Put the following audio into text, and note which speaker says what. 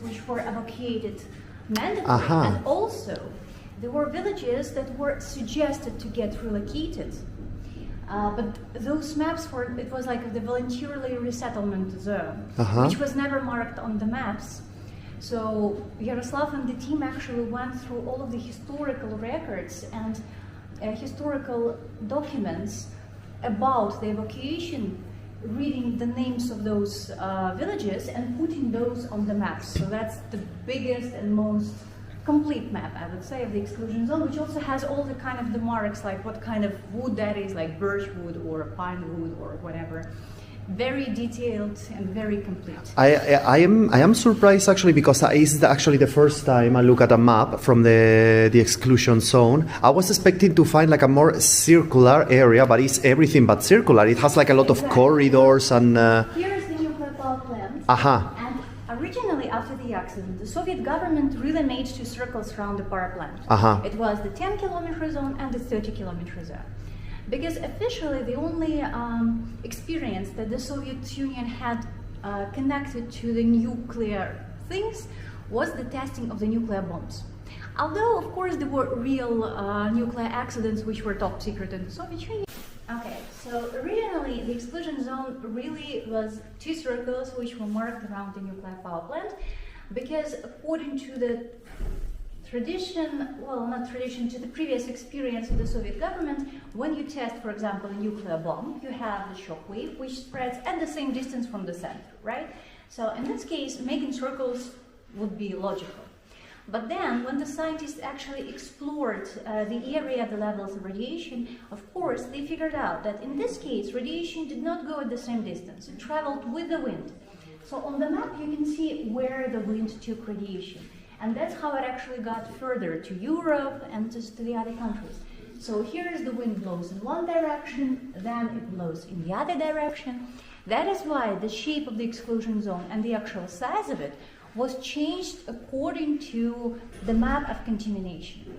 Speaker 1: which were evacuated mandatory, and also there were villages that were suggested to get relocated. But those maps were, it was like the voluntarily resettlement zone, which was never marked on the maps. So Jaroslaw and the team actually went through all of the historical records and historical documents about the evacuation, reading the names of those villages and putting those on the maps. So that's the biggest and most complete map, I would say, of the exclusion zone, which also has all the kind of the marks, like what kind of wood that is, like birch wood or pine wood or whatever. Very detailed and very complete.
Speaker 2: I am surprised actually, because it's actually the first time I look at a map from the exclusion zone. I was expecting to find like a more circular area, but it's everything but circular. It has like a lot of corridors and.
Speaker 1: Here's the nuclear power plant. And originally, after the accident, the Soviet government really made two circles around the power plant. It was the 10-kilometer zone and the 30-kilometer zone. Because officially the only experience that the Soviet Union had connected to the nuclear things was the testing of the nuclear bombs. Although, of course, there were real nuclear accidents which were top secret in the Soviet Union. Okay, so originally the exclusion zone really was two circles which were marked around the nuclear power plant, because according to the tradition, well, not tradition, to the previous experience of the Soviet government, when you test, for example, a nuclear bomb, you have the shock wave which spreads at the same distance from the center, right? So in this case, making circles would be logical. But then, when the scientists actually explored the area, the levels of radiation, of course, they figured out that in this case, radiation did not go at the same distance. It traveled with the wind. So on the map, you can see where the wind took radiation. And that's how it actually got further to Europe and to the other countries. So here's the wind blows in one direction, then it blows in the other direction. That is why the shape of the exclusion zone and the actual size of it was changed according to the map of contamination.